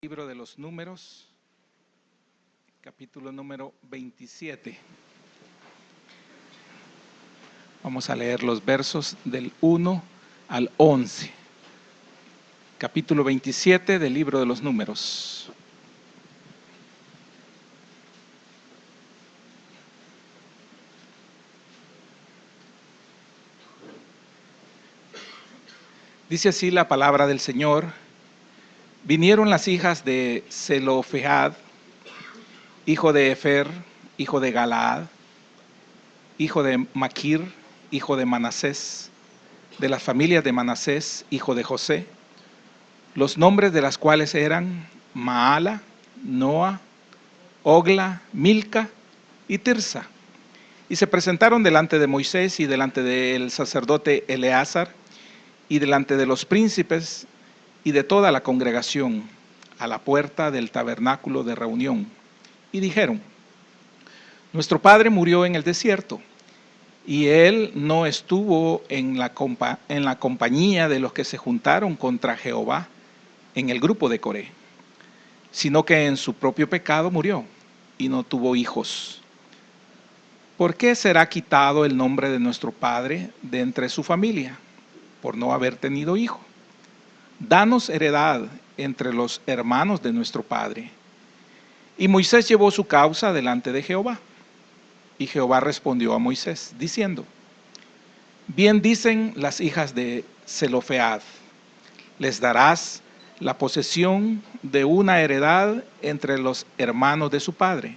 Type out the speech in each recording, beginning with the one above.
Libro de los Números, capítulo número 27. Vamos a leer los versos del 1 al 11. Capítulo 27 del Libro de los Números. Dice así la palabra del Señor. Vinieron las hijas de Zelofehad, hijo de Efer, hijo de Galaad, hijo de Maquir, hijo de Manasés, de las familias de Manasés, hijo de José, los nombres de las cuales eran Maala, Noa, Ogla, Milca y Tirsa. Y se presentaron delante de Moisés y delante del sacerdote Eleazar y delante de los príncipes y de toda la congregación a la puerta del tabernáculo de reunión. Y dijeron: nuestro padre murió en el desierto, y él no estuvo en la compañía de los que se juntaron contra Jehová en el grupo de Coré, sino que en su propio pecado murió y no tuvo hijos. ¿Por qué será quitado el nombre de nuestro padre de entre su familia? Por no haber tenido hijo. Danos heredad entre los hermanos de nuestro padre. Y Moisés llevó su causa delante de Jehová. Y Jehová respondió a Moisés, diciendo: bien dicen las hijas de Zelofehad, les darás la posesión de una heredad entre los hermanos de su padre,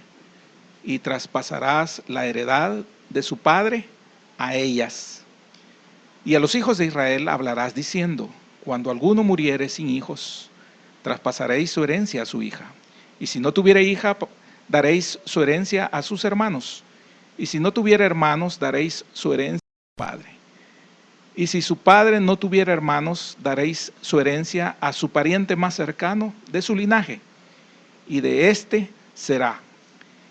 y traspasarás la heredad de su padre a ellas. Y a los hijos de Israel hablarás diciendo: cuando alguno muriere sin hijos, traspasaréis su herencia a su hija. Y si no tuviere hija, daréis su herencia a sus hermanos. Y si no tuviera hermanos, daréis su herencia a su padre. Y si su padre no tuviera hermanos, daréis su herencia a su pariente más cercano de su linaje. Y de éste será.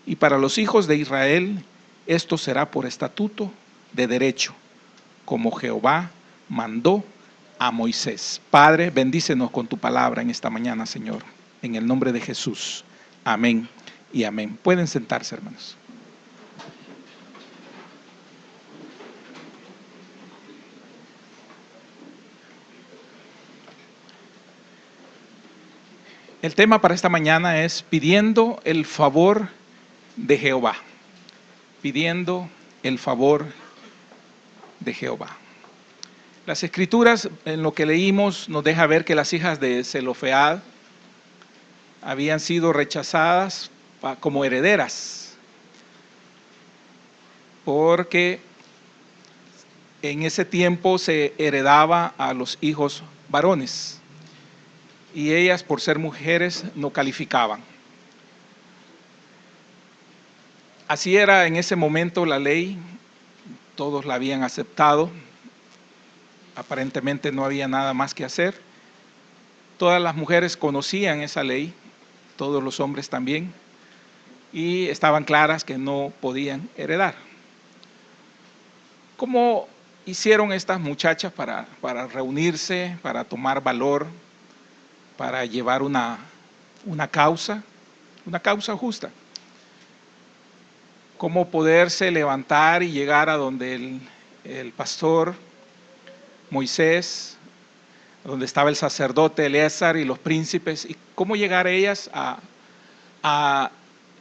Y para los hijos de Israel, esto será por estatuto de derecho, como Jehová mandó a Moisés. Padre, bendícenos con tu palabra en esta mañana, Señor, en el nombre de Jesús. Amén y amén. Pueden sentarse, hermanos. El tema para esta mañana es pidiendo el favor de Jehová. Pidiendo el favor de Jehová. Las escrituras, en lo que leímos, nos deja ver que las hijas de Zelofehad habían sido rechazadas como herederas, porque en ese tiempo se heredaba a los hijos varones, y ellas, por ser mujeres, no calificaban. Así era en ese momento la ley, todos la habían aceptado. Aparentemente no había nada más que hacer. Todas las mujeres conocían esa ley, todos los hombres también, y estaban claras que no podían heredar. ¿Cómo hicieron estas muchachas para reunirse, para tomar valor, para llevar una causa justa? ¿Cómo poderse levantar y llegar a donde el pastor Moisés, donde estaba el sacerdote Eleazar y los príncipes, y cómo llegar a ellas a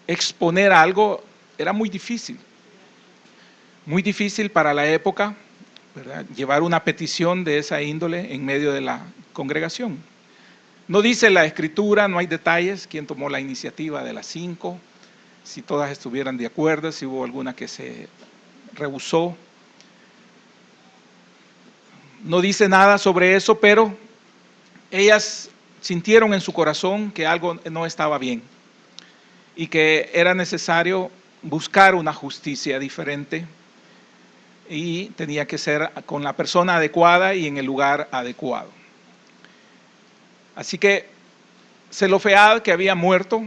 exponer algo? Era muy difícil para la época, ¿verdad?, llevar una petición de esa índole en medio de la congregación. No dice la escritura, no hay detalles, quién tomó la iniciativa de las 5, si todas estuvieran de acuerdo, si hubo alguna que se rehusó. No dice nada sobre eso, pero ellas sintieron en su corazón que algo no estaba bien y que era necesario buscar una justicia diferente, y tenía que ser con la persona adecuada y en el lugar adecuado. Así que Zelofehad, que había muerto,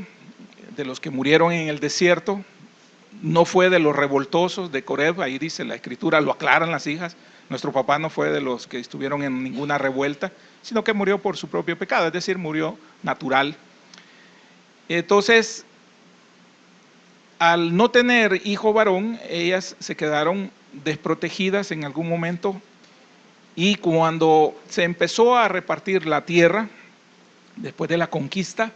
de los que murieron en el desierto, no fue de los revoltosos de Coreb. Ahí dice la escritura, lo aclaran las hijas: nuestro papá no fue de los que estuvieron en ninguna revuelta, sino que murió por su propio pecado, es decir, murió natural. Entonces, al no tener hijo varón, ellas se quedaron desprotegidas en algún momento, y cuando se empezó a repartir la tierra, después de la conquista,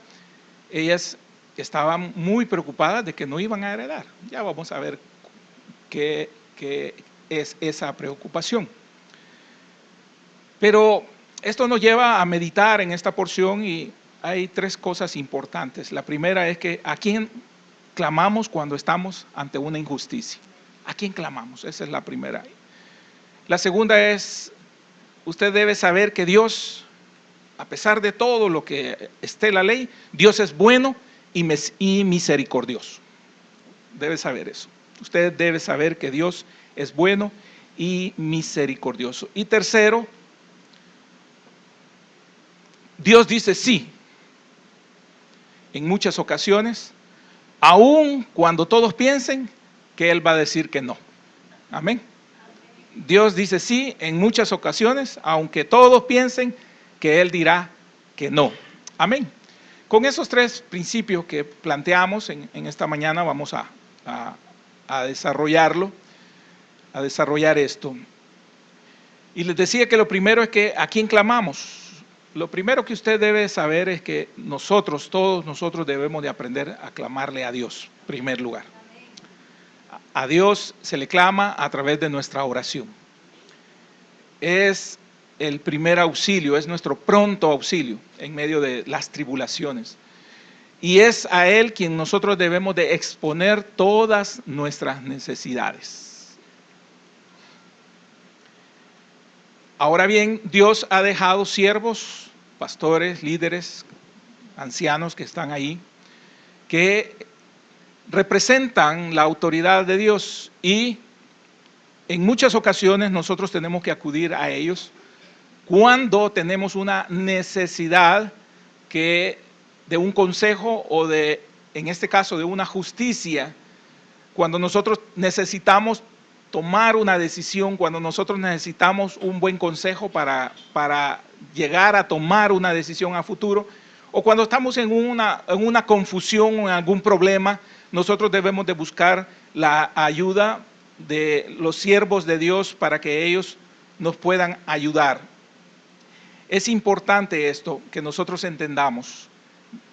ellas estaban muy preocupadas de que no iban a heredar. Ya vamos a ver qué es esa preocupación. Pero esto nos lleva a meditar en esta porción, y hay tres cosas importantes. La primera es que ¿a quién clamamos cuando estamos ante una injusticia? ¿A quién clamamos? Esa es la primera. La segunda es, usted debe saber que Dios, a pesar de todo lo que esté la ley, Dios es bueno y misericordioso. Debe saber eso. Usted debe saber que Dios es bueno y misericordioso. Y tercero, Dios dice sí en muchas ocasiones, aun cuando todos piensen que Él va a decir que no. Amén. Dios dice sí en muchas ocasiones, aunque todos piensen que Él dirá que no. Amén. Con esos tres principios que planteamos en esta mañana vamos a desarrollar esto. Y les decía que lo primero es que ¿a quién clamamos? Lo primero que usted debe saber es que todos nosotros debemos de aprender a clamarle a Dios, en primer lugar. A Dios se le clama a través de nuestra oración. Es el primer auxilio, es nuestro pronto auxilio en medio de las tribulaciones. Y es a Él quien nosotros debemos de exponer todas nuestras necesidades. Ahora bien, Dios ha dejado siervos, pastores, líderes, ancianos que están ahí, que representan la autoridad de Dios, y en muchas ocasiones nosotros tenemos que acudir a ellos cuando tenemos una necesidad de un consejo o en este caso, de una justicia, cuando nosotros necesitamos tomar una decisión, cuando nosotros necesitamos un buen consejo para llegar a tomar una decisión a futuro, o cuando estamos en una confusión o en algún problema, nosotros debemos de buscar la ayuda de los siervos de Dios para que ellos nos puedan ayudar. Es importante esto, que nosotros entendamos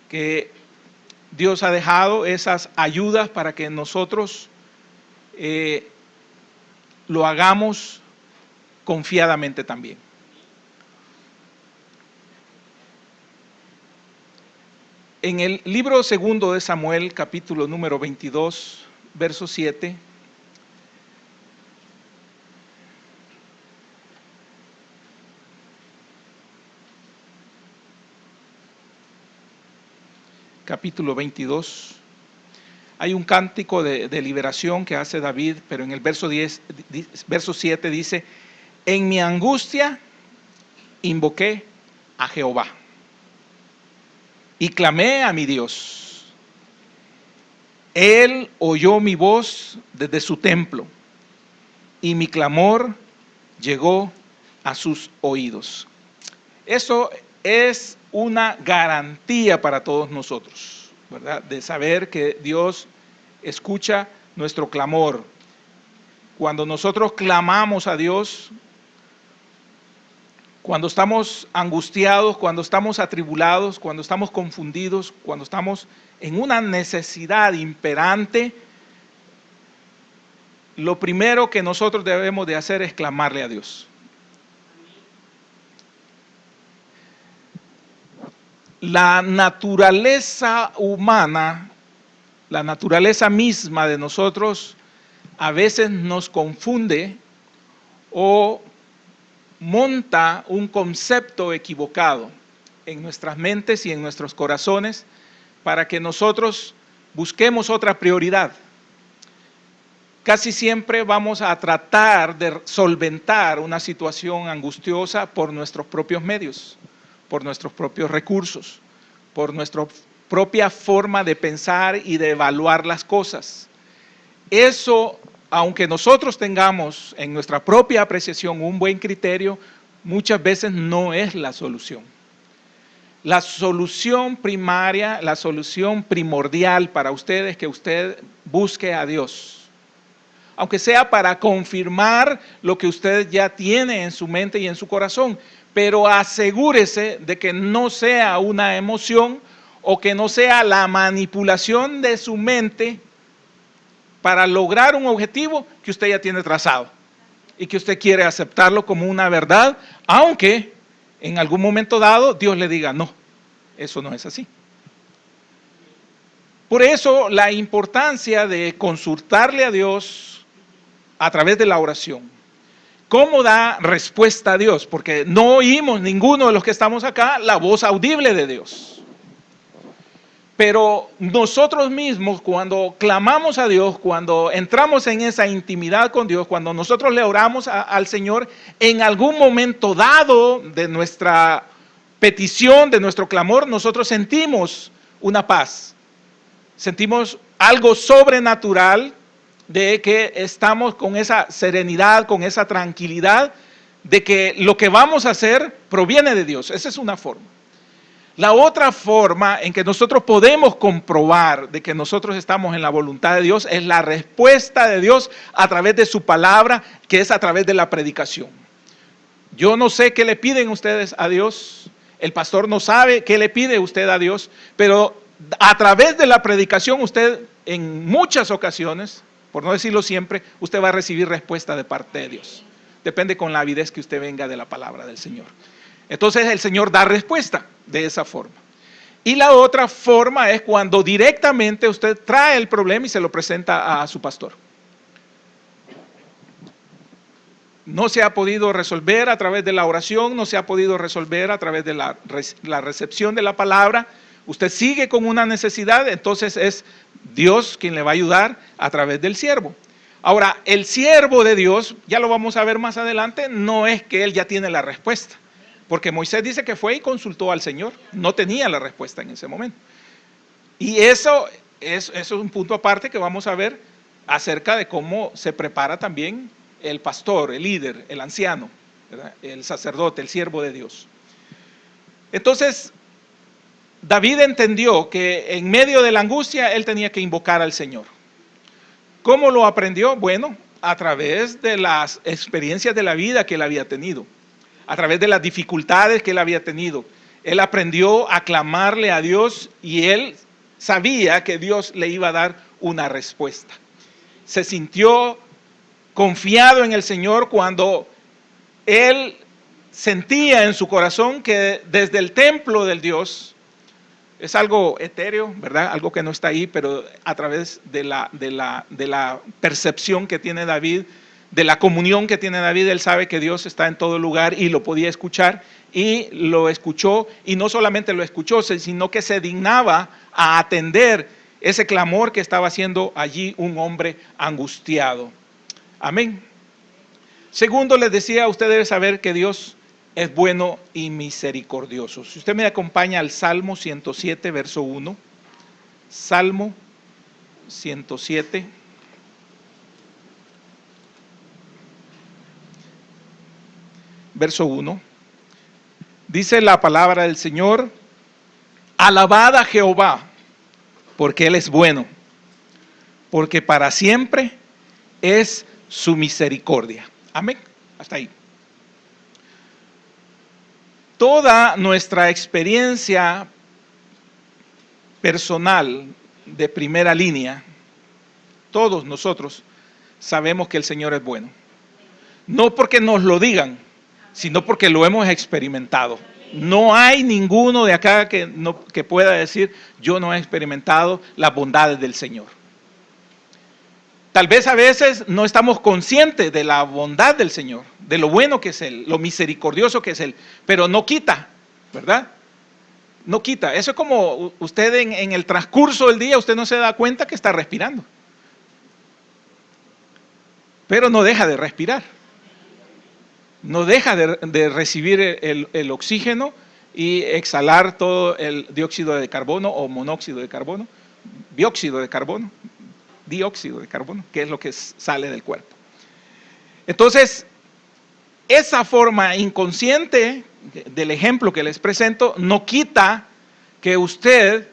que Dios ha dejado esas ayudas para que nosotros lo hagamos confiadamente también. En el libro segundo de Samuel, capítulo número 22, verso 7, capítulo 22, hay un cántico de liberación que hace David, pero en el verso 7 dice: en mi angustia invoqué a Jehová y clamé a mi Dios. Él oyó mi voz desde su templo, y mi clamor llegó a sus oídos. Eso es una garantía para todos nosotros, ¿verdad? De saber que Dios escucha nuestro clamor. Cuando nosotros clamamos a Dios, cuando estamos angustiados, cuando estamos atribulados, cuando estamos confundidos, cuando estamos en una necesidad imperante, lo primero que nosotros debemos de hacer es clamarle a Dios. La naturaleza humana, la naturaleza misma de nosotros, a veces nos confunde o monta un concepto equivocado en nuestras mentes y en nuestros corazones para que nosotros busquemos otra prioridad. Casi siempre vamos a tratar de solventar una situación angustiosa por nuestros propios medios, por nuestros propios recursos, por nuestra propia forma de pensar y de evaluar las cosas. Eso, aunque nosotros tengamos en nuestra propia apreciación un buen criterio, muchas veces no es la solución. La solución primaria, la solución primordial para usted es que usted busque a Dios. Aunque sea para confirmar lo que usted ya tiene en su mente y en su corazón, pero asegúrese de que no sea una emoción o que no sea la manipulación de su mente para lograr un objetivo que usted ya tiene trazado y que usted quiere aceptarlo como una verdad, aunque en algún momento dado Dios le diga no, eso no es así. Por eso la importancia de consultarle a Dios a través de la oración. ¿Cómo da respuesta a Dios? Porque no oímos ninguno de los que estamos acá la voz audible de Dios. Pero nosotros mismos, cuando clamamos a Dios, cuando entramos en esa intimidad con Dios, cuando nosotros le oramos al Señor, en algún momento dado de nuestra petición, de nuestro clamor, nosotros sentimos una paz. Sentimos algo sobrenatural de que estamos con esa serenidad, con esa tranquilidad, de que lo que vamos a hacer proviene de Dios. Esa es una forma. La otra forma en que nosotros podemos comprobar de que nosotros estamos en la voluntad de Dios es la respuesta de Dios a través de su palabra, que es a través de la predicación. Yo no sé qué le piden ustedes a Dios, el pastor no sabe qué le pide usted a Dios, pero a través de la predicación usted en muchas ocasiones, por no decirlo siempre, usted va a recibir respuesta de parte de Dios. Depende con la avidez que usted venga de la palabra del Señor. Entonces el Señor da respuesta de esa forma. Y la otra forma es cuando directamente usted trae el problema y se lo presenta a su pastor. No se ha podido resolver a través de la oración, no se ha podido resolver a través de la recepción de la palabra. Usted sigue con una necesidad, entonces es Dios quien le va a ayudar a través del siervo. Ahora, el siervo de Dios, ya lo vamos a ver más adelante, no es que él ya tiene la respuesta. Porque Moisés dice que fue y consultó al Señor. No tenía la respuesta en ese momento. Y eso es un punto aparte que vamos a ver acerca de cómo se prepara también el pastor, el líder, el anciano, ¿verdad? El sacerdote, el siervo de Dios. Entonces, David entendió que en medio de la angustia él tenía que invocar al Señor. ¿Cómo lo aprendió? Bueno, a través de las experiencias de la vida que él había tenido. A través de las dificultades que él había tenido. Él aprendió a clamarle a Dios y él sabía que Dios le iba a dar una respuesta. Se sintió confiado en el Señor cuando él sentía en su corazón que desde el templo del Dios, es algo etéreo, ¿verdad? Algo que no está ahí, pero a través de la percepción que tiene David, de la comunión que tiene David, él sabe que Dios está en todo lugar y lo podía escuchar y lo escuchó, y no solamente lo escuchó, sino que se dignaba a atender ese clamor que estaba haciendo allí un hombre angustiado. Amén. Segundo, les decía, usted debe saber que Dios es bueno y misericordioso. Si usted me acompaña al Salmo 107, verso 1, Salmo 107, verso 1, dice la palabra del Señor: alabad a Jehová, porque Él es bueno, porque para siempre es su misericordia. Amén. Hasta ahí. Toda nuestra experiencia personal de primera línea, todos nosotros sabemos que el Señor es bueno. No porque nos lo digan, sino porque lo hemos experimentado. No hay ninguno de acá que pueda decir: yo no he experimentado las bondades del Señor. Tal vez a veces no estamos conscientes de la bondad del Señor, de lo bueno que es Él, lo misericordioso que es Él, pero no quita, ¿verdad? No quita. Eso es como usted en el transcurso del día, usted no se da cuenta que está respirando, pero no deja de respirar. No deja de recibir el oxígeno y exhalar todo el dióxido de carbono o monóxido de carbono, dióxido de carbono, que es lo que sale del cuerpo. Entonces, esa forma inconsciente del ejemplo que les presento, no quita que usted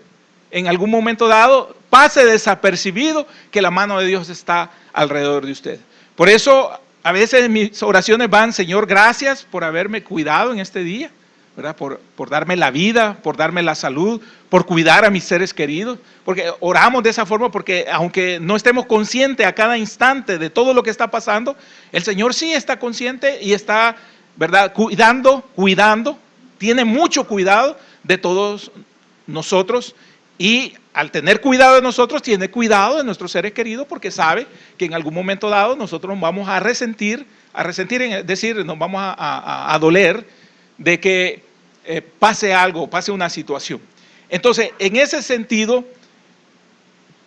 en algún momento dado pase desapercibido que la mano de Dios está alrededor de usted. Por eso a veces mis oraciones van: Señor, gracias por haberme cuidado en este día, ¿verdad? Por darme la vida, por darme la salud, por cuidar a mis seres queridos, porque oramos de esa forma, porque aunque no estemos conscientes a cada instante de todo lo que está pasando, el Señor sí está consciente y está, ¿verdad?, cuidando, tiene mucho cuidado de todos nosotros, y al tener cuidado de nosotros, tiene cuidado de nuestros seres queridos, porque sabe que en algún momento dado nosotros nos vamos a resentir, es decir, nos vamos a doler de que pase algo, pase una situación. Entonces, en ese sentido,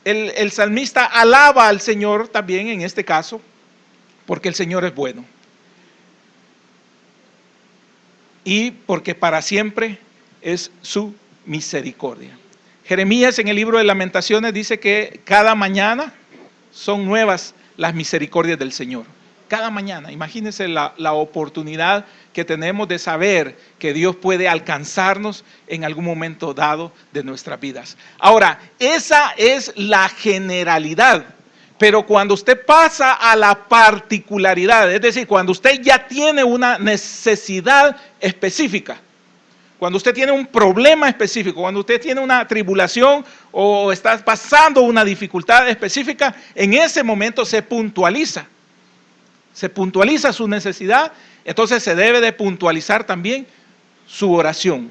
el salmista alaba al Señor también en este caso, porque el Señor es bueno. Y porque para siempre es su misericordia. Jeremías en el libro de Lamentaciones dice que cada mañana son nuevas las misericordias del Señor. Cada mañana, imagínense la oportunidad que tenemos de saber que Dios puede alcanzarnos en algún momento dado de nuestras vidas. Ahora, esa es la generalidad, pero cuando usted pasa a la particularidad, es decir, cuando usted ya tiene una necesidad específica, cuando usted tiene un problema específico, cuando usted tiene una tribulación o está pasando una dificultad específica, en ese momento se puntualiza su necesidad. Entonces se debe de puntualizar también su oración.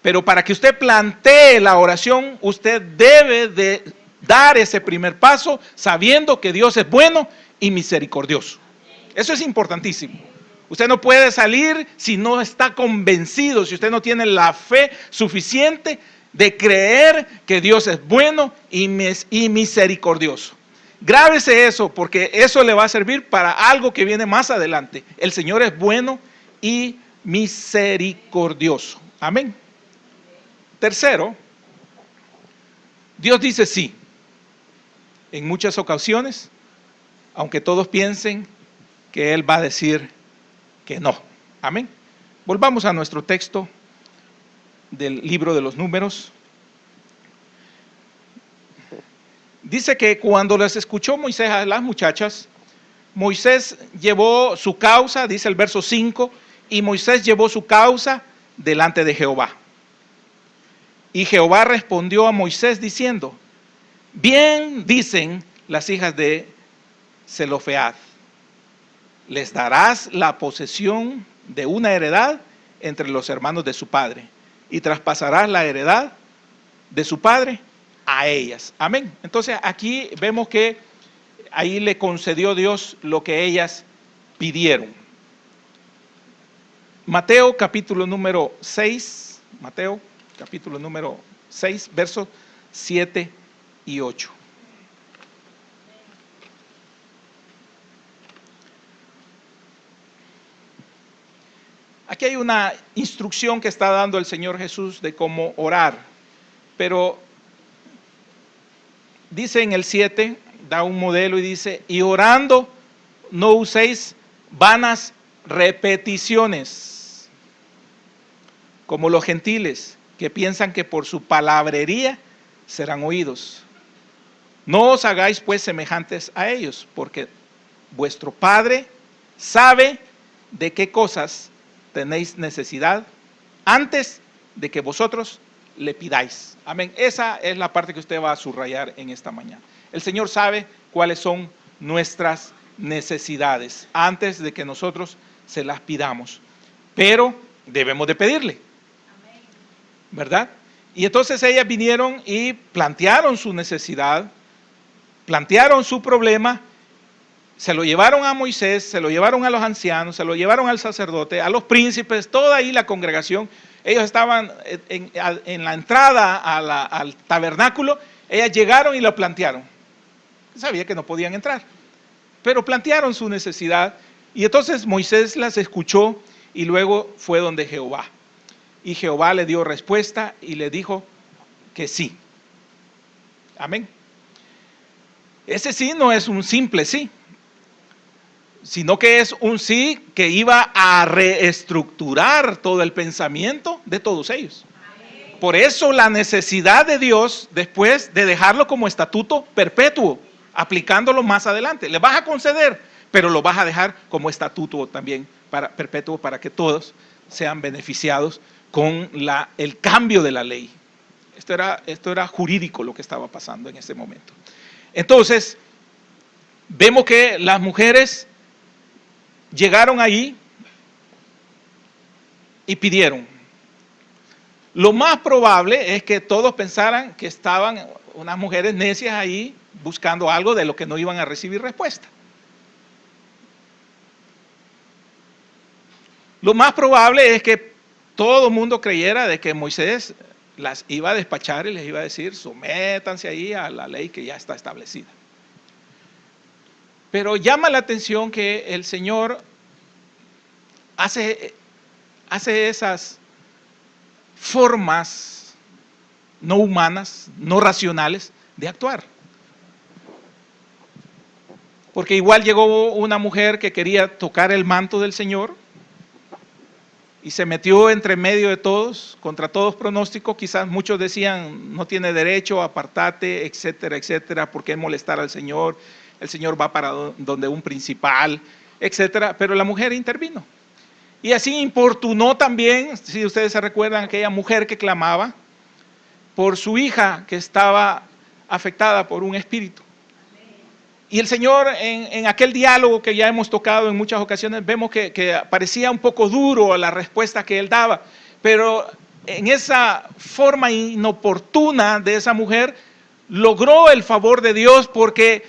Pero para que usted plantee la oración, usted debe de dar ese primer paso sabiendo que Dios es bueno y misericordioso. Eso es importantísimo. Usted no puede salir si no está convencido, si usted no tiene la fe suficiente de creer que Dios es bueno y misericordioso. Grábese eso, porque eso le va a servir para algo que viene más adelante. El Señor es bueno y misericordioso. Amén. Tercero, Dios dice sí. En muchas ocasiones, aunque todos piensen que Él va a decir que no. Amén. Volvamos a nuestro texto del libro de los Números. Dice que cuando les escuchó Moisés a las muchachas, Moisés llevó su causa, dice el verso 5, y Moisés llevó su causa delante de Jehová. Y Jehová respondió a Moisés diciendo: bien dicen las hijas de Zelofehad, les darás la posesión de una heredad entre los hermanos de su padre, y traspasarás la heredad de su padre a ellas. Amén. Entonces aquí vemos que ahí le concedió Dios lo que ellas pidieron. Mateo capítulo número 6, versos 7 y 8. Aquí hay una instrucción que está dando el Señor Jesús de cómo orar, pero dice en el 7, da un modelo y dice: y orando no uséis vanas repeticiones, como los gentiles, que piensan que por su palabrería serán oídos. No os hagáis pues semejantes a ellos, porque vuestro Padre sabe de qué cosas tenéis necesidad antes de que vosotros le pidáis. Amén. Esa es la parte que usted va a subrayar en esta mañana. El Señor sabe cuáles son nuestras necesidades antes de que nosotros se las pidamos, pero debemos de pedirle, ¿verdad? Y entonces ellas vinieron y plantearon su necesidad, plantearon su problema, se lo llevaron a Moisés, se lo llevaron a los ancianos, se lo llevaron al sacerdote, a los príncipes, toda ahí la congregación. Ellos estaban en la entrada al tabernáculo, ellas llegaron y lo plantearon. Sabía que no podían entrar, pero plantearon su necesidad, y entonces Moisés las escuchó y luego fue donde Jehová. Y Jehová le dio respuesta y le dijo que sí. Amén. Ese sí no es un simple sí. sino que es un sí que iba a reestructurar todo el pensamiento de todos ellos. Por eso la necesidad de Dios después de dejarlo como estatuto perpetuo, aplicándolo más adelante. Le vas a conceder, pero lo vas a dejar como estatuto también perpetuo para que todos sean beneficiados con el cambio de la ley. Esto era jurídico lo que estaba pasando en ese momento. Entonces, vemos que las mujeres llegaron ahí y pidieron. Lo más probable es que todos pensaran que estaban unas mujeres necias ahí buscando algo de lo que no iban a recibir respuesta. Lo más probable es que todo el mundo creyera de que Moisés las iba a despachar y les iba a decir, sométanse ahí a la ley que ya está establecida. Pero llama la atención que el Señor hace esas formas no humanas, no racionales de actuar. Porque igual llegó una mujer que quería tocar el manto del Señor y se metió entre medio de todos, contra todos pronósticos. Quizás muchos decían, no tiene derecho, apartate, etcétera, etcétera, ¿por qué molestar al Señor? El Señor va para donde un principal, etcétera. Pero la mujer intervino. Y así importunó también, si ustedes se recuerdan, aquella mujer que clamaba por su hija que estaba afectada por un espíritu. Y el Señor en aquel diálogo que ya hemos tocado en muchas ocasiones, vemos que parecía un poco duro la respuesta que Él daba, pero en esa forma inoportuna de esa mujer, logró el favor de Dios porque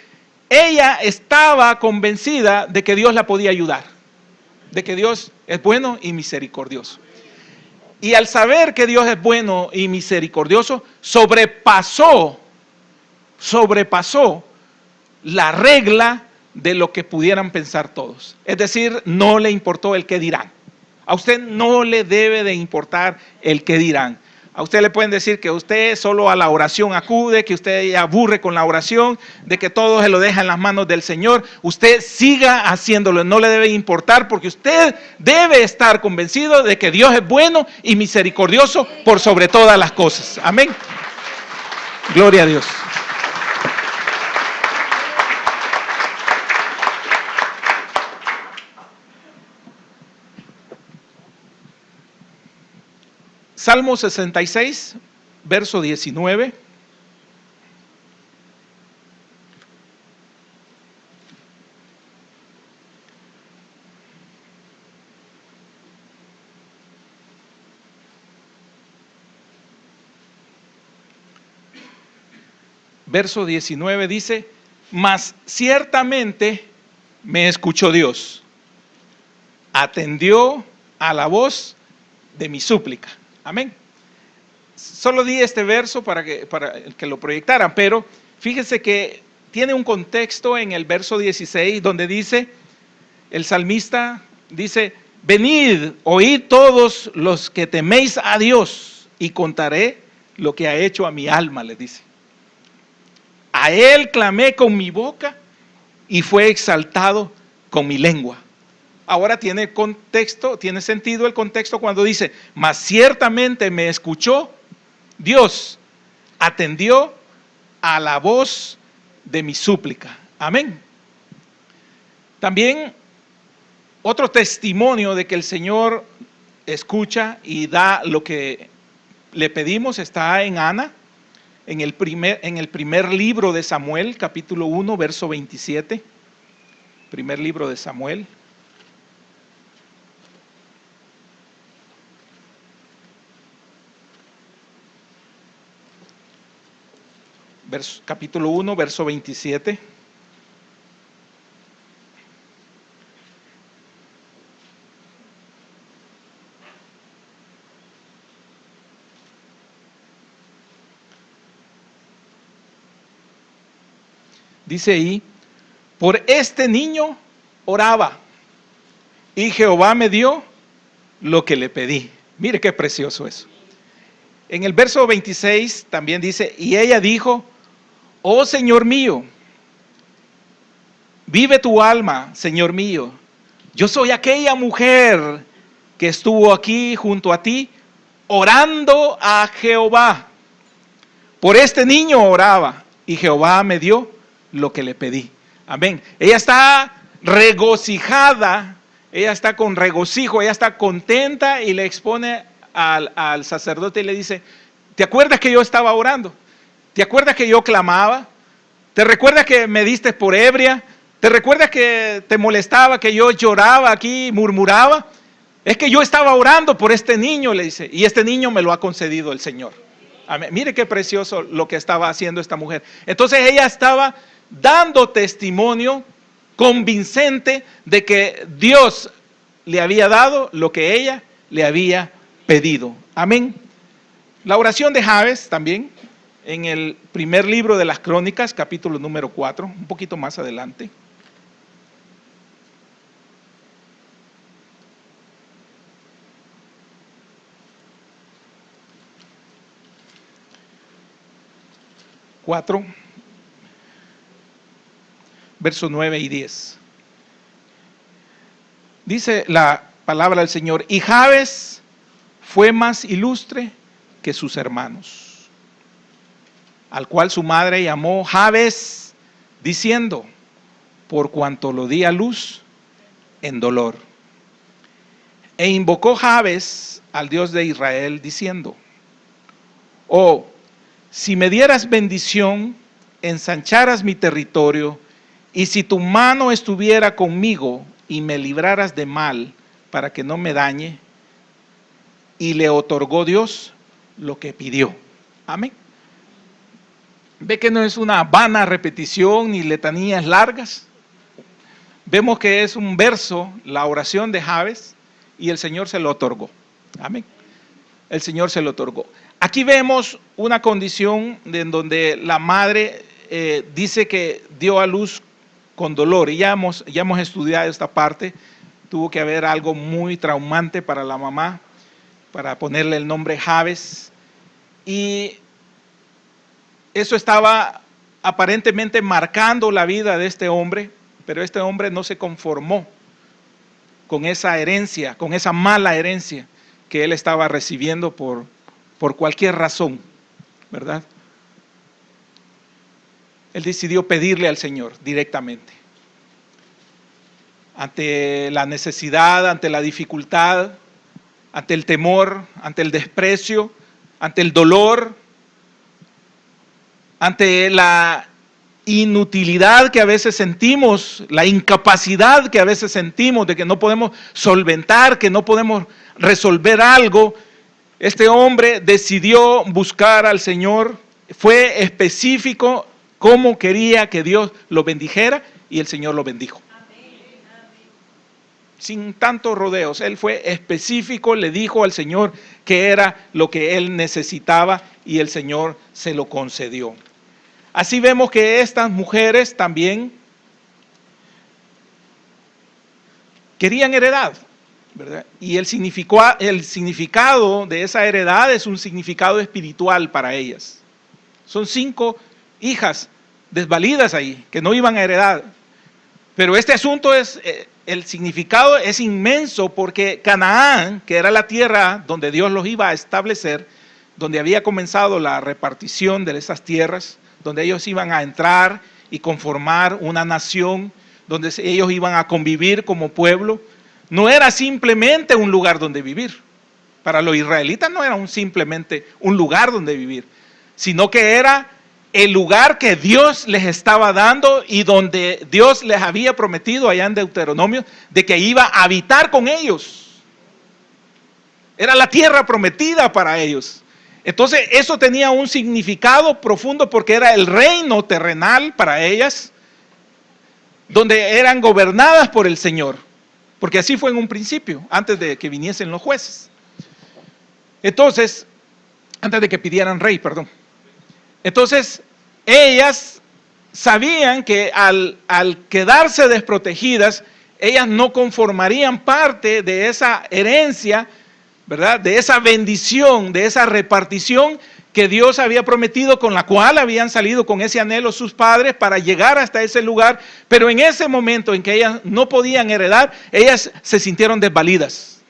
ella estaba convencida de que Dios la podía ayudar, de que Dios es bueno y misericordioso. Y al saber que Dios es bueno y misericordioso, sobrepasó la regla de lo que pudieran pensar todos. Es decir, no le importó el qué dirán. A usted no le debe de importar el qué dirán. A usted le pueden decir que usted solo a la oración acude, que usted aburre con la oración, de que todo se lo deja en las manos del Señor. Usted siga haciéndolo, no le debe importar porque usted debe estar convencido de que Dios es bueno y misericordioso por sobre todas las cosas. Amén. Gloria a Dios. Salmo 66, verso 19. Verso 19 dice, mas ciertamente me escuchó Dios, atendió a la voz de mi súplica. Amén. Solo di este verso para que lo proyectaran, pero fíjense que tiene un contexto en el verso 16 donde dice, el salmista dice, venid, oíd todos los que teméis a Dios y contaré lo que ha hecho a mi alma, le dice. A Él clamé con mi boca y fue exaltado con mi lengua. Ahora tiene contexto, tiene sentido el contexto cuando dice, mas ciertamente me escuchó Dios, atendió a la voz de mi súplica. Amén. También otro testimonio de que el Señor escucha y da lo que le pedimos está en Ana, en el primer libro de Samuel, capítulo 1, verso 27. Primer libro de Samuel. Capítulo 1, verso 27. Dice ahí, por este niño oraba y Jehová me dio lo que le pedí. Mire qué precioso eso. En el verso 26 también dice, y ella dijo, oh Señor mío, Vive tu alma, Señor mío. Yo soy aquella mujer que estuvo aquí junto a ti orando a Jehová. Por este niño oraba y Jehová me dio lo que le pedí. Amén. Ella está regocijada, ella está con regocijo, ella está contenta y le expone al sacerdote y le dice: ¿te acuerdas que yo estaba orando? ¿Te acuerdas que yo clamaba? ¿Te recuerdas que me diste por ebria? ¿Te recuerdas que te molestaba, que yo lloraba aquí, murmuraba? Es que yo estaba orando por este niño, le dice, y este niño me lo ha concedido el Señor. Amén. Mire qué precioso lo que estaba haciendo esta mujer. Entonces ella estaba dando testimonio convincente de que Dios le había dado lo que ella le había pedido. Amén. La oración de Jabes también, en el primer libro de las Crónicas, capítulo número 4, un poquito más adelante. Versos 9 y 10. Dice la palabra del Señor: y Jabes fue más ilustre que sus hermanos, al cual su madre llamó Jabes, diciendo: por cuanto lo di a luz en dolor. E invocó Jabes al Dios de Israel, diciendo: oh, si me dieras bendición, ensancharas mi territorio, y si tu mano estuviera conmigo y me libraras de mal para que no me dañe. Y le otorgó Dios lo que pidió. Amén. Ve que no es una vana repetición ni letanías largas. Vemos que es un verso, la oración de Jabes, y el Señor se lo otorgó. Amén. El Señor se lo otorgó. Aquí vemos una condición en donde la madre dice que dio a luz con dolor. Y ya hemos estudiado esta parte. Tuvo que haber algo muy traumante para la mamá, para ponerle el nombre Jabes. Y eso estaba aparentemente marcando la vida de este hombre, pero este hombre no se conformó con esa herencia, con esa mala herencia que él estaba recibiendo por cualquier razón, ¿verdad? Él decidió pedirle al Señor directamente. Ante la necesidad, ante la dificultad, ante el temor, ante el desprecio, ante el dolor, ante la inutilidad que a veces sentimos, la incapacidad que a veces sentimos de que no podemos solventar, que no podemos resolver algo, este hombre decidió buscar al Señor, fue específico cómo quería que Dios lo bendijera y el Señor lo bendijo. Sin tantos rodeos, él fue específico, le dijo al Señor que era lo que él necesitaba y el Señor se lo concedió. Así vemos que estas mujeres también querían heredad, ¿verdad? Y el significado de esa heredad es un significado espiritual para ellas. Son 5 hijas desvalidas ahí, que no iban a heredar. Pero este asunto el significado es inmenso porque Canaán, que era la tierra donde Dios los iba a establecer, donde había comenzado la repartición de esas tierras, donde ellos iban a entrar y conformar una nación, donde ellos iban a convivir como pueblo, no era simplemente un lugar donde vivir. Para los israelitas no era simplemente un lugar donde vivir, sino que era el lugar que Dios les estaba dando y donde Dios les había prometido allá en Deuteronomio de que iba a habitar con ellos. Era la tierra prometida para ellos. Entonces eso tenía un significado profundo porque era el reino terrenal para ellas, donde eran gobernadas por el Señor, porque así fue en un principio, antes de que viniesen los jueces. Entonces, antes de que pidieran rey, perdón. Entonces, ellas sabían que al quedarse desprotegidas, ellas no conformarían parte de esa herencia, ¿verdad? De esa bendición, de esa repartición que Dios había prometido, con la cual habían salido con ese anhelo sus padres para llegar hasta ese lugar, pero en ese momento en que ellas no podían heredar, ellas se sintieron desvalidas.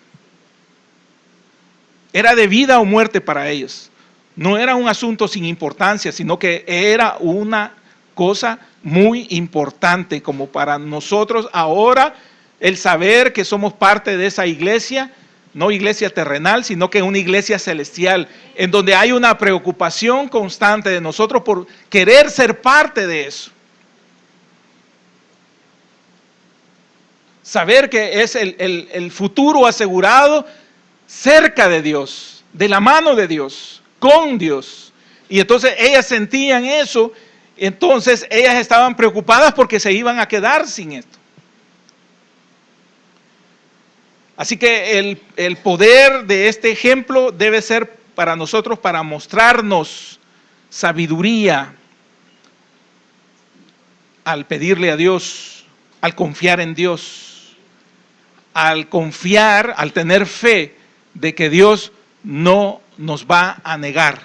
Era de vida o muerte para ellos. No era un asunto sin importancia, sino que era una cosa muy importante como para nosotros ahora el saber que somos parte de esa iglesia, no iglesia terrenal, sino que una iglesia celestial, en donde hay una preocupación constante de nosotros por querer ser parte de eso. Saber que es el futuro asegurado cerca de Dios, de la mano de Dios, con Dios. Y entonces ellas sentían eso, entonces ellas estaban preocupadas porque se iban a quedar sin esto. Así que el poder de este ejemplo debe ser para nosotros, para mostrarnos sabiduría al pedirle a Dios, al confiar en Dios, al confiar, al tener fe de que Dios no nos va a negar.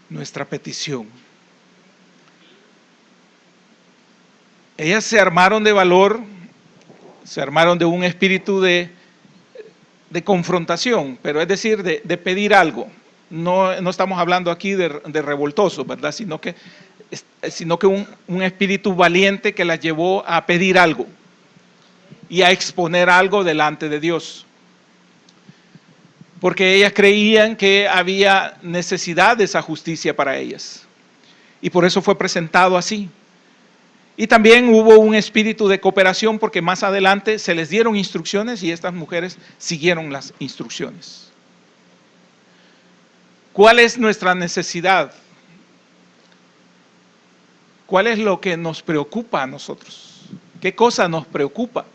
Nuestra petición. Ellas se armaron de valor, se armaron de un espíritu de confrontación, pero es decir, de pedir algo. No estamos hablando aquí de revoltosos, ¿verdad? Sino que un espíritu valiente que las llevó a pedir algo y a exponer algo delante de Dios. Porque ellas creían que había necesidad de esa justicia para ellas. Y por eso fue presentado así. Y también hubo un espíritu de cooperación porque más adelante se les dieron instrucciones y estas mujeres siguieron las instrucciones. ¿Cuál es nuestra necesidad? ¿Cuál es lo que nos preocupa a nosotros? ¿Qué cosa nos preocupa?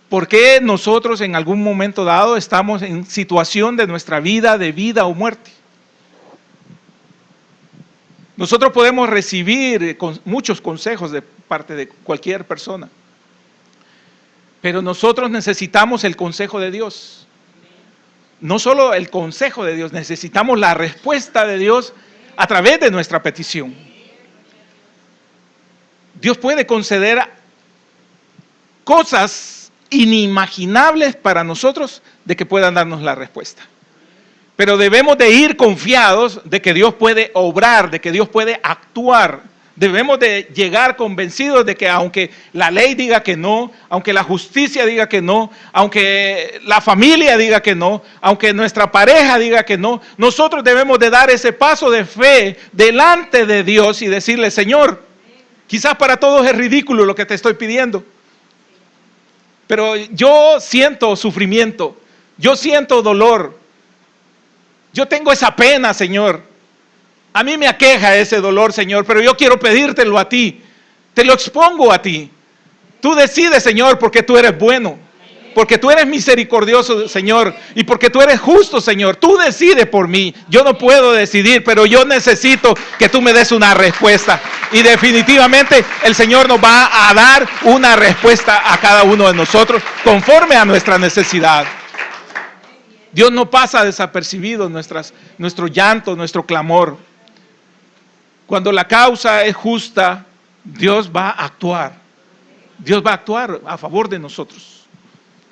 ¿Por qué nosotros en algún momento dado estamos en situación de nuestra vida, de vida o muerte? Nosotros podemos recibir muchos consejos de parte de cualquier persona, pero nosotros necesitamos el consejo de Dios. No solo el consejo de Dios, necesitamos la respuesta de Dios a través de nuestra petición. Dios puede conceder cosas inimaginables para nosotros de que puedan darnos la respuesta. Pero debemos de ir confiados de que Dios puede obrar, de que Dios puede actuar. Debemos de llegar convencidos de que aunque la ley diga que no, aunque la justicia diga que no, aunque la familia diga que no, aunque nuestra pareja diga que no, nosotros debemos de dar ese paso de fe delante de Dios y decirle: Señor, quizás para todos es ridículo lo que te estoy pidiendo, pero yo siento sufrimiento, yo siento dolor, yo tengo esa pena, Señor. A mí me aqueja ese dolor, Señor, pero yo quiero pedírtelo a ti. Te lo expongo a ti. Tú decides, Señor, porque tú eres bueno, porque tú eres misericordioso, Señor, y porque tú eres justo, Señor. Tú decides por mí. Yo no puedo decidir, pero yo necesito que tú me des una respuesta. Y definitivamente el Señor nos va a dar una respuesta a cada uno de nosotros conforme a nuestra necesidad. Dios no pasa desapercibido nuestro llanto, nuestro clamor. Cuando la causa es justa, Dios va a actuar. Dios va a actuar a favor de nosotros.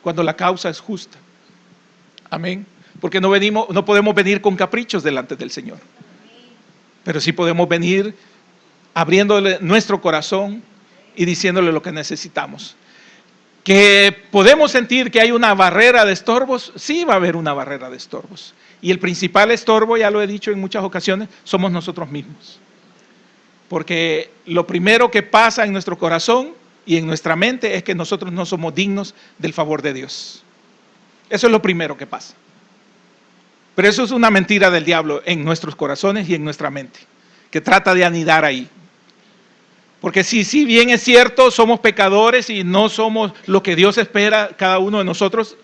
Cuando la causa es justa. Amén. Porque no podemos venir con caprichos delante del Señor. Pero sí podemos venir abriéndole nuestro corazón y diciéndole lo que necesitamos. Que podemos sentir que hay una barrera de estorbos, sí va a haber una barrera de estorbos. Y el principal estorbo, ya lo he dicho en muchas ocasiones, somos nosotros mismos. Porque lo primero que pasa en nuestro corazón y en nuestra mente es que nosotros no somos dignos del favor de Dios. Eso es lo primero que pasa. Pero eso es una mentira del diablo en nuestros corazones y en nuestra mente, que trata de anidar ahí. Porque si bien es cierto, somos pecadores y no somos lo que Dios espera cada uno de nosotros,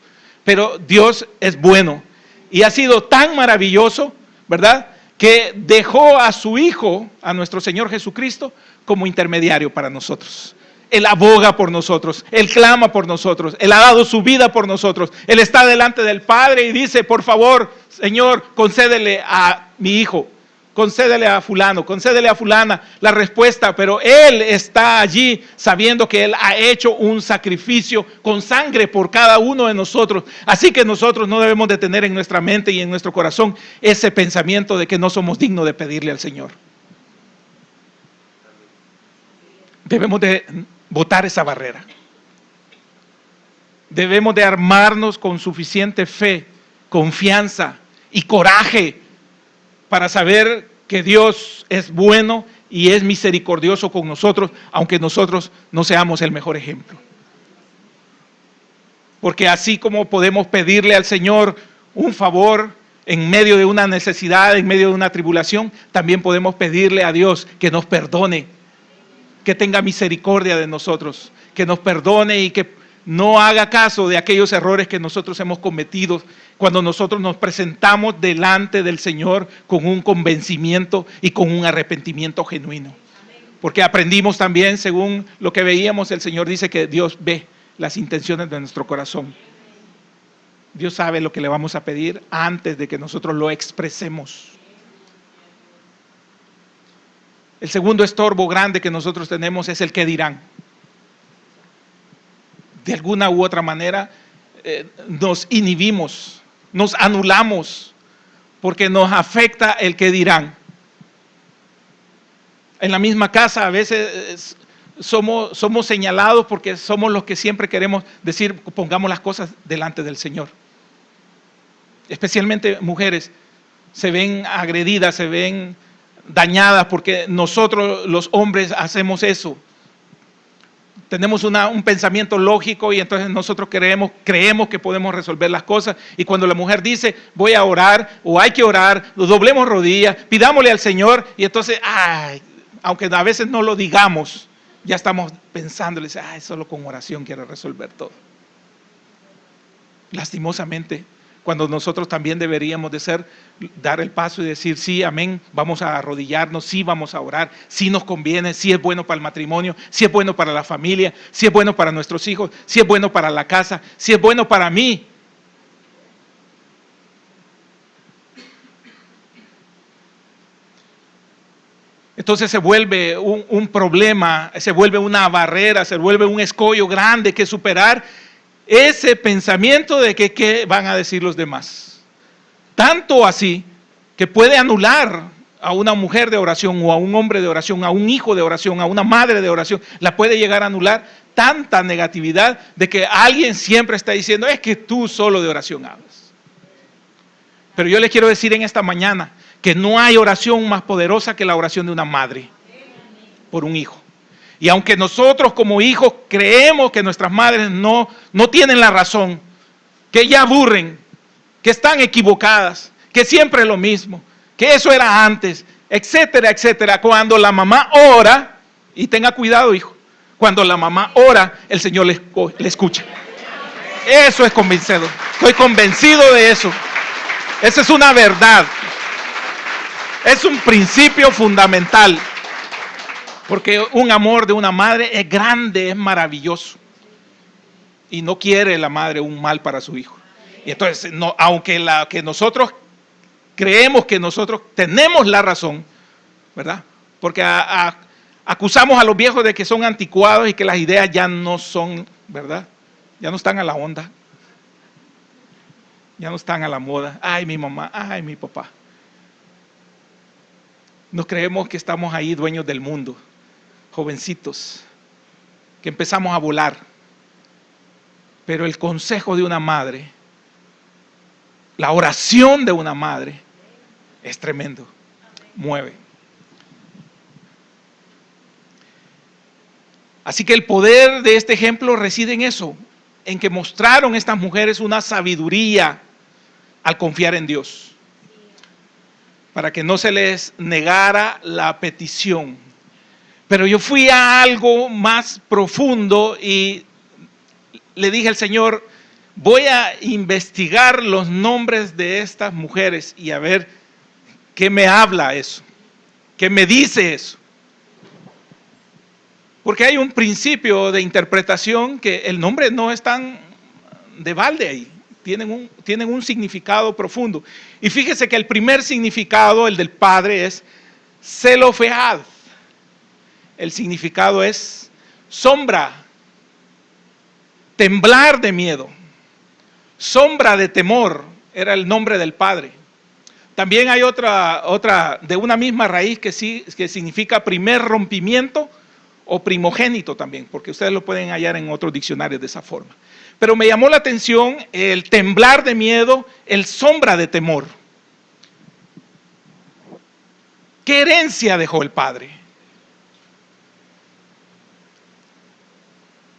pero Dios es bueno y ha sido tan maravilloso, ¿verdad?, que dejó a su Hijo, a nuestro Señor Jesucristo, como intermediario para nosotros. Él aboga por nosotros, Él clama por nosotros, Él ha dado su vida por nosotros. Él está delante del Padre y dice, por favor, Señor, concédele a mi hijo, concédele a fulano, concédele a fulana la respuesta, pero Él está allí sabiendo que Él ha hecho un sacrificio con sangre por cada uno de nosotros. Así que nosotros no debemos de tener en nuestra mente y en nuestro corazón ese pensamiento de que no somos dignos de pedirle al Señor. Debemos de botar esa barrera. Debemos de armarnos con suficiente fe, confianza y coraje para saber que Dios es bueno y es misericordioso con nosotros, aunque nosotros no seamos el mejor ejemplo. Porque así como podemos pedirle al Señor un favor en medio de una necesidad, en medio de una tribulación, también podemos pedirle a Dios que nos perdone, que tenga misericordia de nosotros, que nos perdone y que no haga caso de aquellos errores que nosotros hemos cometido cuando nosotros nos presentamos delante del Señor con un convencimiento y con un arrepentimiento genuino. Porque aprendimos también, según lo que veíamos, el Señor dice que Dios ve las intenciones de nuestro corazón. Dios sabe lo que le vamos a pedir antes de que nosotros lo expresemos. El segundo estorbo grande que nosotros tenemos es el qué dirán. De alguna u otra manera nos inhibimos, nos anulamos, porque nos afecta el qué dirán. En la misma casa a veces somos señalados porque somos los que siempre queremos decir, pongamos las cosas delante del Señor. Especialmente mujeres se ven agredidas, se ven dañadas porque nosotros los hombres hacemos eso. Tenemos un pensamiento lógico y entonces nosotros creemos que podemos resolver las cosas, y cuando la mujer dice voy a orar o hay que orar, doblemos rodillas, pidámosle al Señor, y entonces aunque a veces no lo digamos, ya estamos pensándole, solo con oración quiere resolver todo. Lastimosamente, cuando nosotros también deberíamos de dar el paso y decir, sí, amén, vamos a arrodillarnos, sí, vamos a orar, sí nos conviene, sí es bueno para el matrimonio, sí es bueno para la familia, sí es bueno para nuestros hijos, sí es bueno para la casa, sí es bueno para mí. Entonces se vuelve un problema, se vuelve una barrera, se vuelve un escollo grande que superar, ese pensamiento de que qué van a decir los demás. Tanto así que puede anular a una mujer de oración o a un hombre de oración, a un hijo de oración, a una madre de oración, la puede llegar a anular tanta negatividad de que alguien siempre está diciendo, es que tú solo de oración hablas. Pero yo les quiero decir en esta mañana que no hay oración más poderosa que la oración de una madre por un hijo. Y aunque nosotros como hijos creemos que nuestras madres no tienen la razón, que ya aburren, que están equivocadas, que siempre es lo mismo, que eso era antes, etcétera, etcétera. Cuando la mamá ora, y tenga cuidado, hijo, cuando la mamá ora, el Señor le escucha. Eso es convencido. Estoy convencido de eso. Esa es una verdad. Es un principio fundamental. Porque un amor de una madre es grande, es maravilloso. Y no quiere la madre un mal para su hijo. Y entonces, aunque que nosotros creemos que nosotros tenemos la razón, ¿verdad? Porque acusamos a los viejos de que son anticuados y que las ideas ya no son, ¿verdad? Ya no están a la onda. Ya no están a la moda. Ay, mi mamá, ay, mi papá. Nos creemos que estamos ahí dueños del mundo, jovencitos, que empezamos a volar. Pero el consejo de una madre, la oración de una madre, es tremendo, mueve. Así que el poder de este ejemplo reside en eso, en que mostraron estas mujeres una sabiduría al confiar en Dios, para que no se les negara la petición. Pero yo fui a algo más profundo y le dije al Señor, voy a investigar los nombres de estas mujeres y a ver qué me habla eso, qué me dice eso. Porque hay un principio de interpretación que el nombre no es tan de balde ahí. Tienen un significado profundo. Y fíjese que el primer significado, el del padre, es Zelofehad. El significado es sombra, temblar de miedo, sombra de temor, era el nombre del padre. También hay otra de una misma raíz que significa primer rompimiento o primogénito también, porque ustedes lo pueden hallar en otros diccionarios de esa forma. Pero me llamó la atención el temblar de miedo, el sombra de temor. ¿Qué herencia dejó el padre?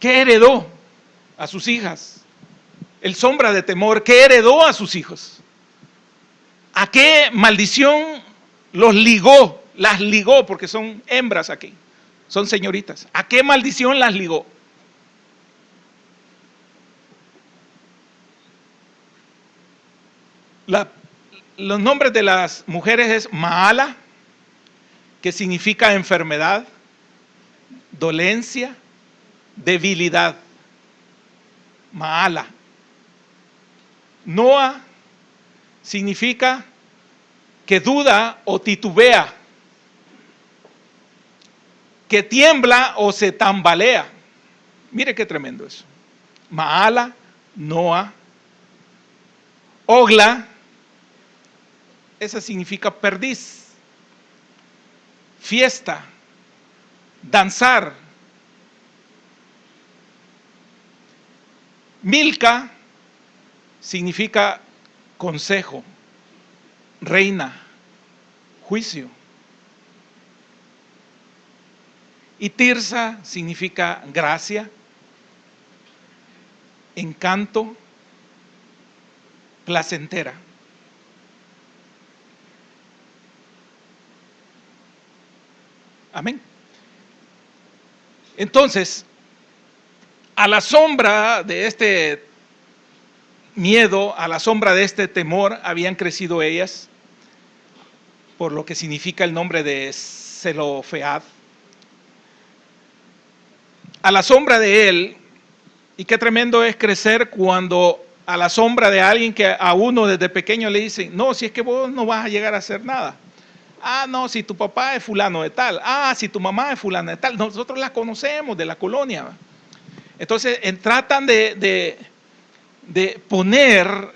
¿Qué heredó a sus hijas? El sombra de temor, ¿qué heredó a sus hijos? ¿A qué maldición los ligó? Las ligó, porque son hembras aquí, son señoritas. ¿A qué maldición las ligó? Los nombres de las mujeres es Maala, que significa enfermedad, dolencia, debilidad. Maala. Noa significa que duda o titubea, que tiembla o se tambalea. Mire qué tremendo eso. Maala, Noa. Ogla, esa significa perdiz, fiesta, danzar. Milca significa consejo, reina, juicio. Y Tirsa significa gracia, encanto, placentera. Amén. Entonces, a la sombra de este miedo, a la sombra de este temor, habían crecido ellas, por lo que significa el nombre de Zelofehad. A la sombra de él, y qué tremendo es crecer cuando a la sombra de alguien que a uno desde pequeño le dicen, no, si es que vos no vas a llegar a hacer nada. Ah, no, si tu papá es fulano de tal. Ah, si tu mamá es fulano de tal. Nosotros la conocemos de la colonia. Entonces tratan de poner,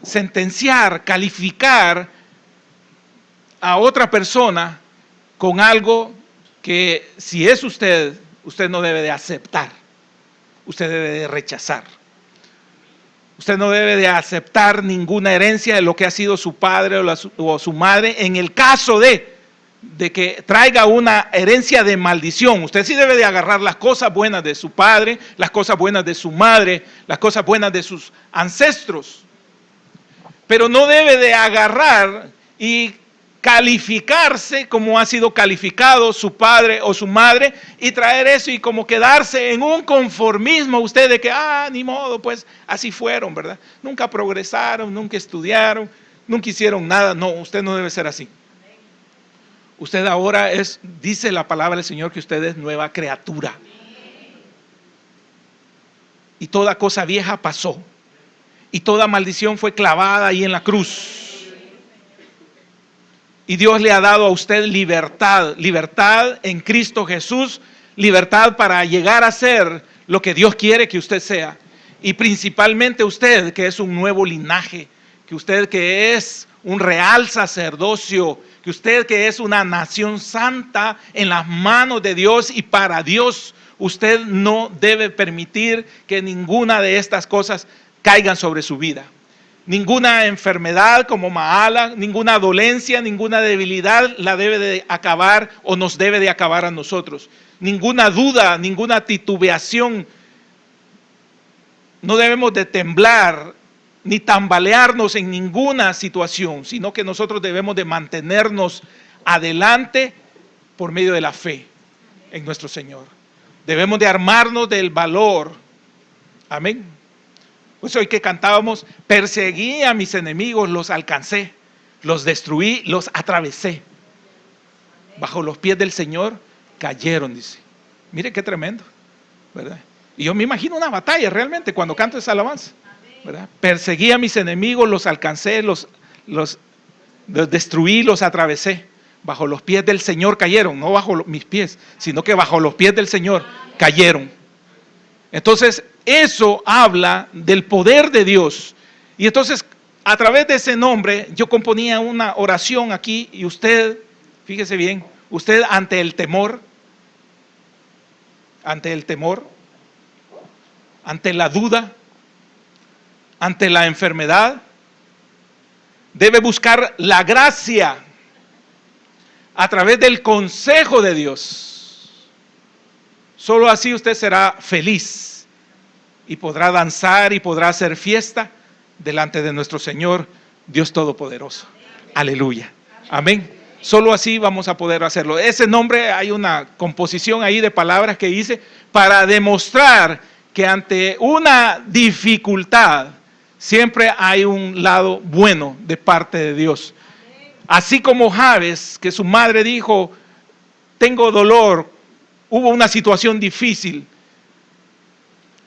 sentenciar, calificar a otra persona con algo que si es usted no debe de aceptar, usted debe de rechazar. Usted no debe de aceptar ninguna herencia de lo que ha sido su padre o su madre en el caso de que traiga una herencia de maldición. Usted sí debe de agarrar las cosas buenas de su padre, las cosas buenas de su madre, las cosas buenas de sus ancestros. Pero no debe de agarrar y calificarse como ha sido calificado su padre o su madre y traer eso y como quedarse en un conformismo usted de que, ni modo, pues así fueron, ¿verdad? Nunca progresaron, nunca estudiaron, nunca hicieron nada. No, usted no debe ser así. Usted ahora dice la palabra del Señor que usted es nueva criatura. Y toda cosa vieja pasó. Y toda maldición fue clavada ahí en la cruz. Y Dios le ha dado a usted libertad, libertad en Cristo Jesús, libertad para llegar a ser lo que Dios quiere que usted sea. Y principalmente usted que es un nuevo linaje, que usted que es un real sacerdocio, que usted que es una nación santa en las manos de Dios y para Dios, usted no debe permitir que ninguna de estas cosas caigan sobre su vida. Ninguna enfermedad como Maala, ninguna dolencia, ninguna debilidad la debe de acabar o nos debe de acabar a nosotros. Ninguna duda, ninguna titubeación. No debemos de temblar ni tambalearnos en ninguna situación, sino que nosotros debemos de mantenernos adelante por medio de la fe en nuestro Señor. Debemos de armarnos del valor. Amén. Pues hoy que cantábamos, perseguí a mis enemigos, los alcancé, los destruí, los atravesé. Bajo los pies del Señor cayeron, dice. Mire qué tremendo, ¿verdad? Y yo me imagino una batalla realmente cuando canto esa alabanza, ¿verdad? Perseguí a mis enemigos, los alcancé, los destruí, los atravesé. Bajo los pies del Señor cayeron, no bajo mis pies, sino que bajo los pies del Señor cayeron. Entonces, eso habla del poder de Dios. Y entonces, a través de ese nombre, yo componía una oración aquí y usted, fíjese bien, usted ante el temor, ante la duda, ante la enfermedad, debe buscar la gracia a través del consejo de Dios. Solo así usted será feliz y podrá danzar y podrá hacer fiesta delante de nuestro Señor Dios Todopoderoso. Aleluya. Amén. Solo así vamos a poder hacerlo. Ese nombre, hay una composición ahí de palabras que hice para demostrar que ante una dificultad siempre hay un lado bueno de parte de Dios. Así como Jabes, que su madre dijo, tengo dolor, hubo una situación difícil,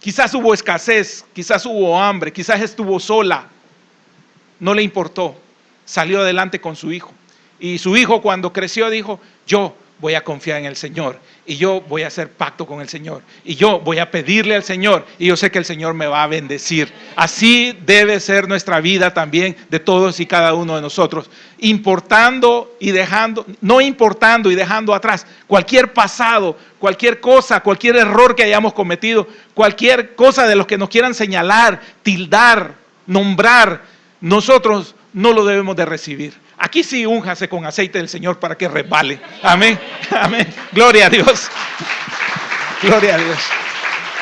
quizás hubo escasez, quizás hubo hambre, quizás estuvo sola, no le importó, salió adelante con su hijo. Y su hijo cuando creció dijo, yo voy a confiar en el Señor y yo voy a hacer pacto con el Señor y yo voy a pedirle al Señor y yo sé que el Señor me va a bendecir. Así debe ser nuestra vida también de todos y cada uno de nosotros, no importando y dejando atrás cualquier pasado, cualquier cosa, cualquier error que hayamos cometido, cualquier cosa de los que nos quieran señalar, tildar, nombrar, nosotros no lo debemos de recibir. Aquí sí, únjase con aceite del Señor para que resbale. Amén, amén. Gloria a Dios. Gloria a Dios.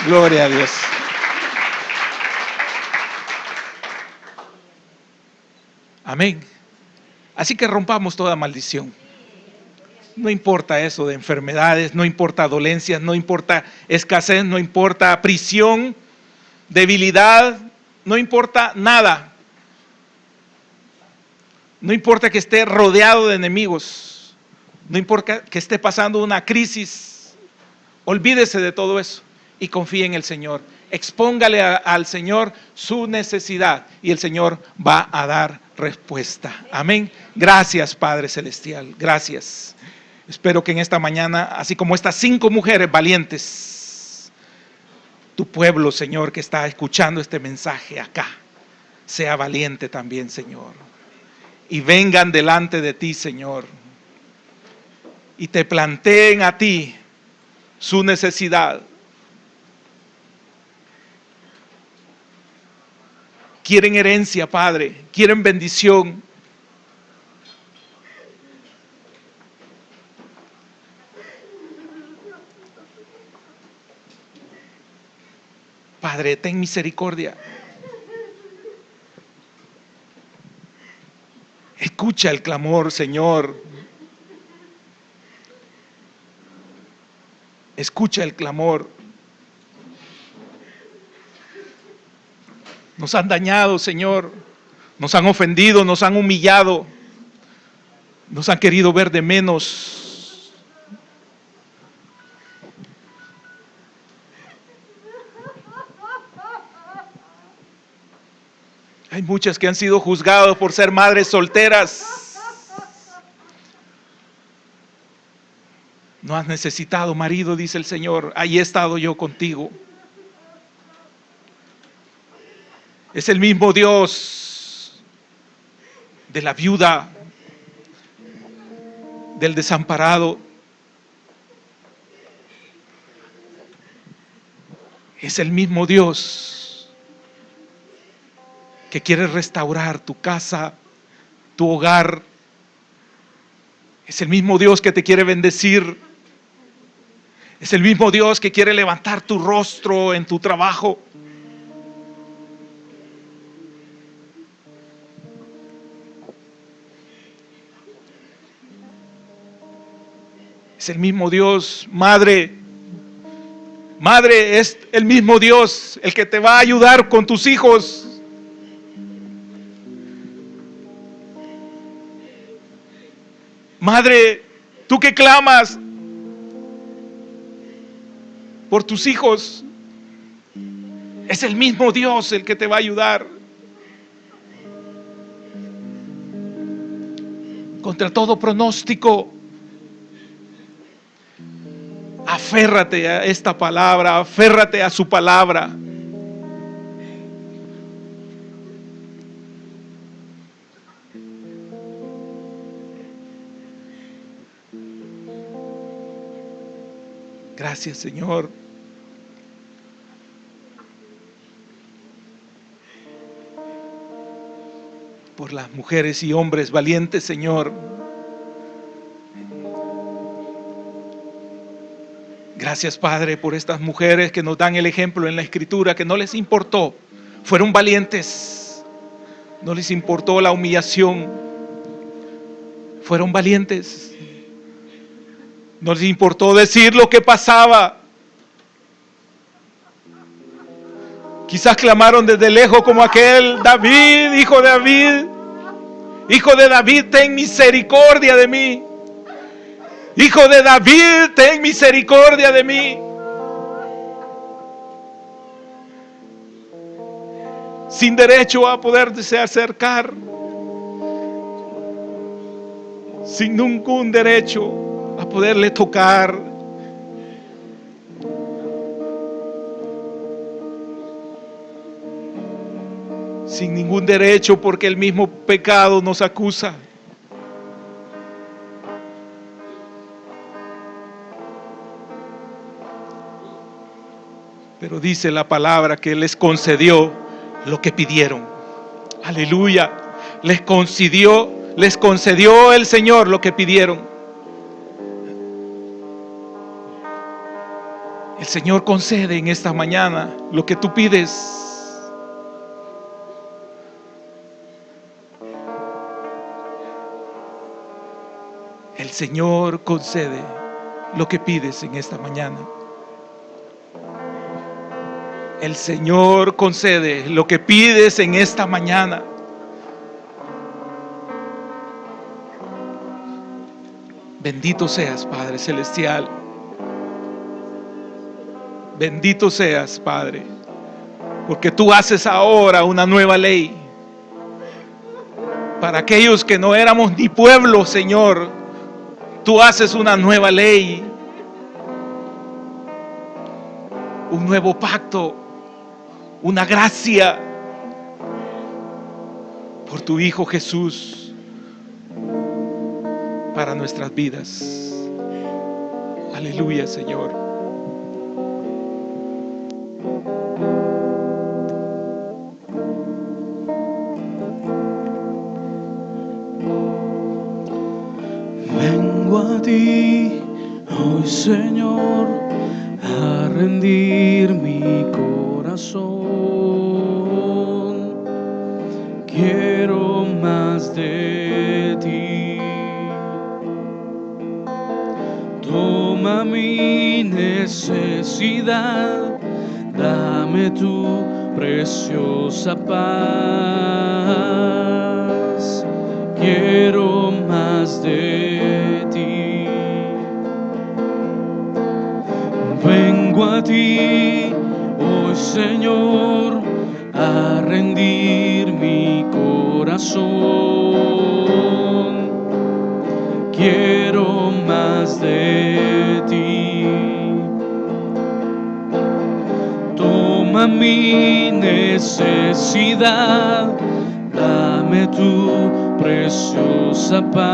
Gloria a Dios. Amén. Así que rompamos toda maldición. No importa eso de enfermedades, no importa dolencias, no importa escasez, no importa prisión, debilidad, no importa nada. No importa que esté rodeado de enemigos, no importa que esté pasando una crisis, olvídese de todo eso y confíe en el Señor. Expóngale al Señor su necesidad y el Señor va a dar respuesta. Amén. Gracias, Padre Celestial, gracias. Espero que en esta mañana, así como estas 5 mujeres valientes, tu pueblo, Señor, que está escuchando este mensaje acá, sea valiente también, Señor. Y vengan delante de ti, Señor, y te planteen a ti su necesidad. Quieren herencia, Padre, quieren bendición. Padre, ten misericordia. Escucha el clamor, Señor. Escucha el clamor. Nos han dañado, Señor. Nos han ofendido, nos han humillado. Nos han querido ver de menos. Hay muchas que han sido juzgadas por ser madres solteras. No has necesitado marido, dice el Señor, ahí he estado yo contigo. Es el mismo Dios de la viuda, del desamparado. Es el mismo Dios que quiere restaurar tu casa, tu hogar. Es el mismo Dios que te quiere bendecir. Es el mismo Dios que quiere levantar tu rostro en tu trabajo. Es el mismo Dios, madre. Madre, es el mismo Dios el que te va a ayudar con tus hijos. Madre, tú que clamas, por tus hijos. Es el mismo Dios el que te va a ayudar. Contra todo pronóstico, aférrate a esta palabra, aférrate a su palabra. Gracias, Señor. Por las mujeres y hombres valientes, Señor. Gracias, Padre, por estas mujeres que nos dan el ejemplo en la Escritura, que no les importó, fueron valientes, no les importó la humillación, fueron valientes, no les importó decir lo que pasaba. Quizás clamaron desde lejos como aquel: David, hijo de David, ten misericordia de mí. Hijo de David, ten misericordia de mí. Sin derecho a poderse acercar, sin ningún derecho a poderle tocar. Sin ningún derecho, porque el mismo pecado nos acusa. Pero dice la palabra que Él les concedió lo que pidieron. Aleluya. Les concedió el Señor lo que pidieron. El Señor concede en esta mañana lo que tú pides. El Señor concede lo que pides en esta mañana. El Señor concede lo que pides en esta mañana. Bendito seas, Padre Celestial. Bendito seas, Padre, porque tú haces ahora una nueva ley. Para aquellos que no éramos ni pueblo, Señor, tú haces una nueva ley. Un nuevo pacto. Una gracia por tu Hijo Jesús para nuestras vidas. Aleluya, Señor. Vengo a ti hoy, Señor, a rendir mi corazón. Quiero más de ti. Toma mi necesidad, dame tu preciosa paz. Quiero más de ti. Vengo a ti hoy, Señor, a rendir mi corazón. Quiero más de ti. Toma mi necesidad, dame tu preciosa paz.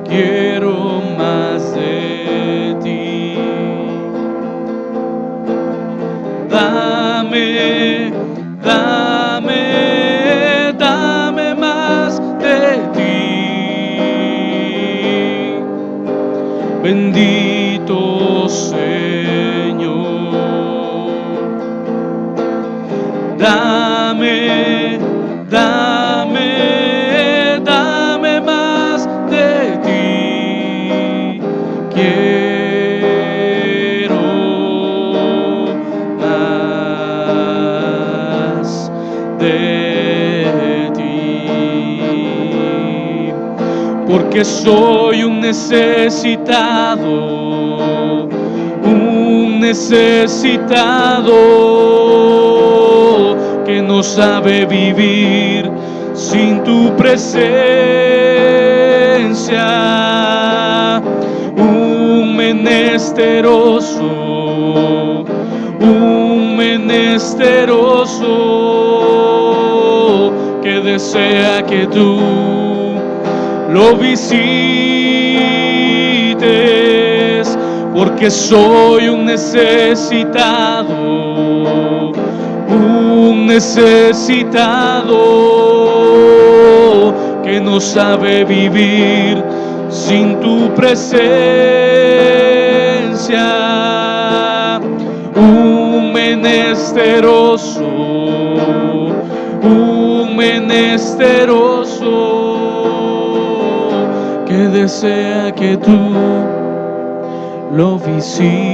Quiero más de ti. Dame, dame, dame más de ti. Bendito Señor. Dame, dame, dame más de ti. Quiero más de ti. Porque soy un necesitado. necesitado que no sabe vivir sin tu presencia, un menesteroso que desea que tú lo visites, porque soy un necesitado que no sabe vivir sin tu presencia, un menesteroso que desea que tú lo visites.